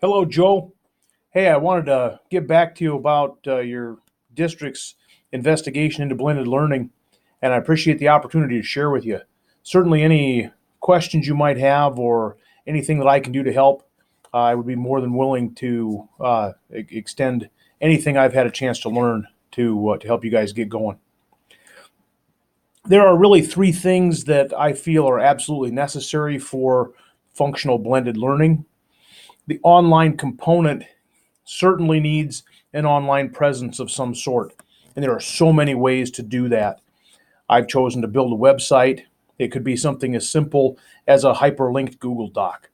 Hello, Joe. Hey, I wanted to get back to you about your district's investigation into blended learning, and I appreciate the opportunity to share with you. Certainly, any questions you might have or anything that I can do to help, I would be more than willing to extend anything I've had a chance to learn to help you guys get going. There are really three things that I feel are absolutely necessary for functional blended learning. The online component certainly needs an online presence of some sort. And there are so many ways to do that. I've chosen to build a website. It could be something as simple as a hyperlinked Google Doc.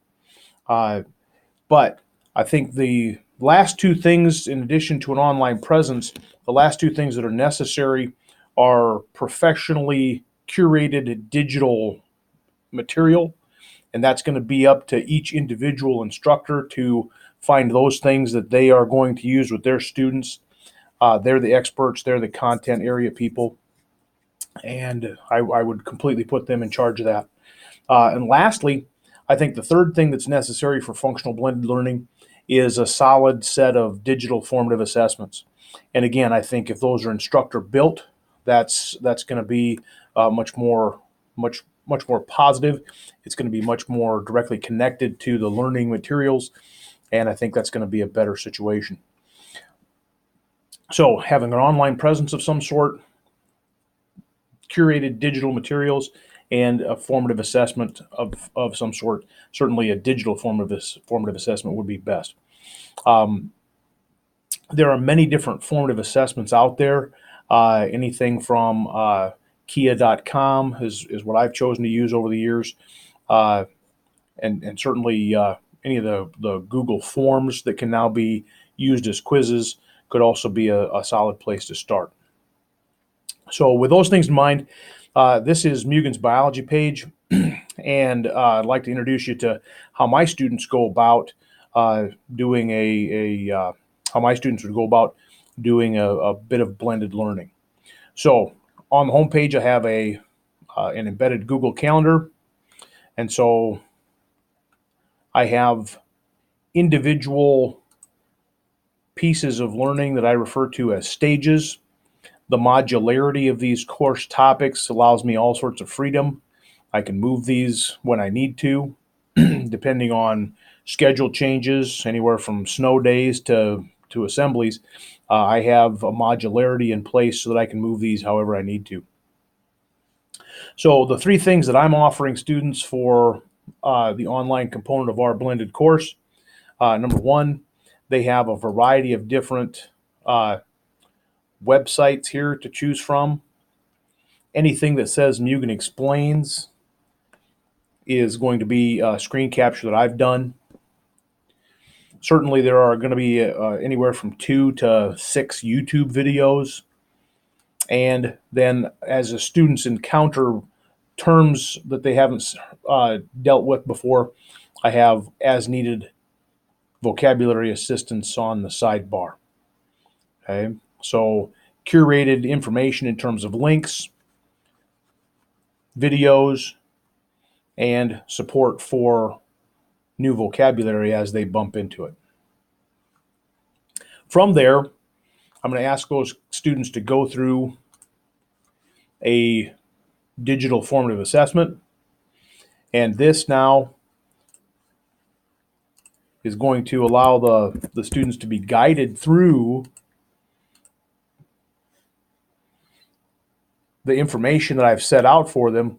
Uh, but I think the last two things, in addition to an online presence, the last two things that are necessary are professionally curated digital material, and that's going to be up to each individual instructor to find those things that they are going to use with their students. They're the experts, they're the content area people, and I would completely put them in charge of that. And lastly, I think the third thing that's necessary for functional blended learning is a solid set of digital formative assessments. And again, I think if those are instructor built, that's going to be much more positive. It's going to be much more directly connected to the learning materials, and I think that's going to be a better situation. So having an online presence of some sort, curated digital materials, and a formative assessment of some sort. Certainly, a digital formative assessment would be best. There are many different formative assessments out there. Anything from Kia.com is what I've chosen to use over the years, uh, and certainly any of the Google Forms that can now be used as quizzes could also be a solid place to start. So, with those things in mind, this is Mugen's biology page, and I'd like to introduce you to how my students go about doing how my students would go about doing a bit of blended learning. So, on the home page, I have an embedded Google Calendar, and so I have individual pieces of learning that I refer to as stages. The modularity of these course topics allows me all sorts of freedom. I can move these when I need to, depending on schedule changes, anywhere from snow days to assemblies. I have a modularity in place so that I can move these however I need to. So the three things that I'm offering students for the online component of our blended course, number one, they have a variety of different websites here to choose from. Anything that says Mugen Explains is going to be a screen capture that I've done. Certainly, there are going to be anywhere from 2 to 6 YouTube videos. And then, as the students encounter terms that they haven't dealt with before, I have as needed vocabulary assistance on the sidebar. Okay, so curated information in terms of links, videos, and support for new vocabulary as they bump into it. From there, I'm going to ask those students to go through a digital formative assessment. And this now is going to allow the students to be guided through the information that I've set out for them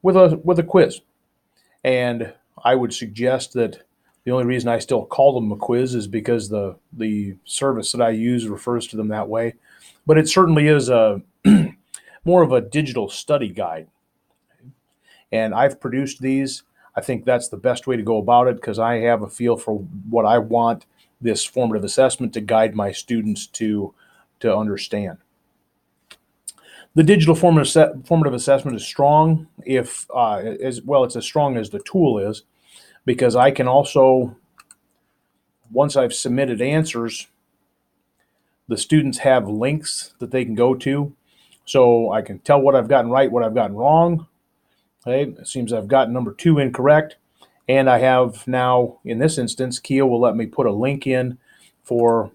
with a quiz. And I would suggest that the only reason I still call them a quiz is because the service that I use refers to them that way. But it certainly is a more of a digital study guide. And I've produced these. I think that's the best way to go about it because I have a feel for what I want this formative assessment to guide my students to understand. The digital formative assessment is strong if as well. It's as strong as the tool is because I can also, once I've submitted answers, the students have links that they can go to, so I can tell what I've gotten right, what I've gotten wrong. Okay, it seems I've gotten number 2 incorrect, And I have now, in this instance, Kia will let me put a link in for,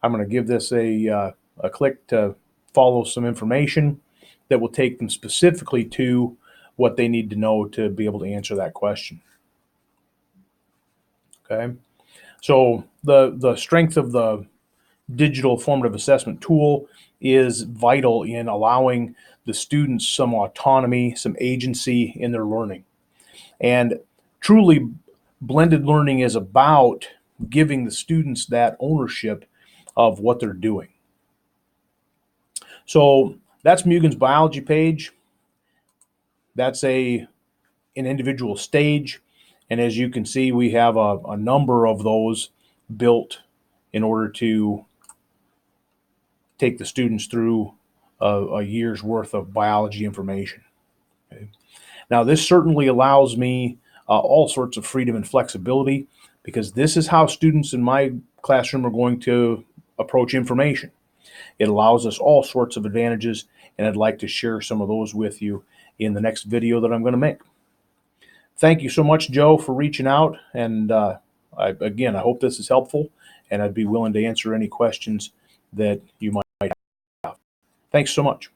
I'm going to give this a click to follow some information that will take them specifically to what they need to know to be able to answer that question. Okay. So the strength of the digital formative assessment tool is vital in allowing the students some autonomy, some agency in their learning. And truly, blended learning is about giving the students that ownership of what they're doing. So that's Mugen's biology page. That's an individual stage. And as you can see, we have a number of those built in order to take the students through a year's worth of biology information. Okay. Now, this certainly allows me all sorts of freedom and flexibility, because this is how students in my classroom are going to approach information. It allows us all sorts of advantages, and I'd like to share some of those with you in the next video that I'm going to make. Thank you so much, Joe, for reaching out, and again, I hope this is helpful, and I'd be willing to answer any questions that you might have. Thanks so much.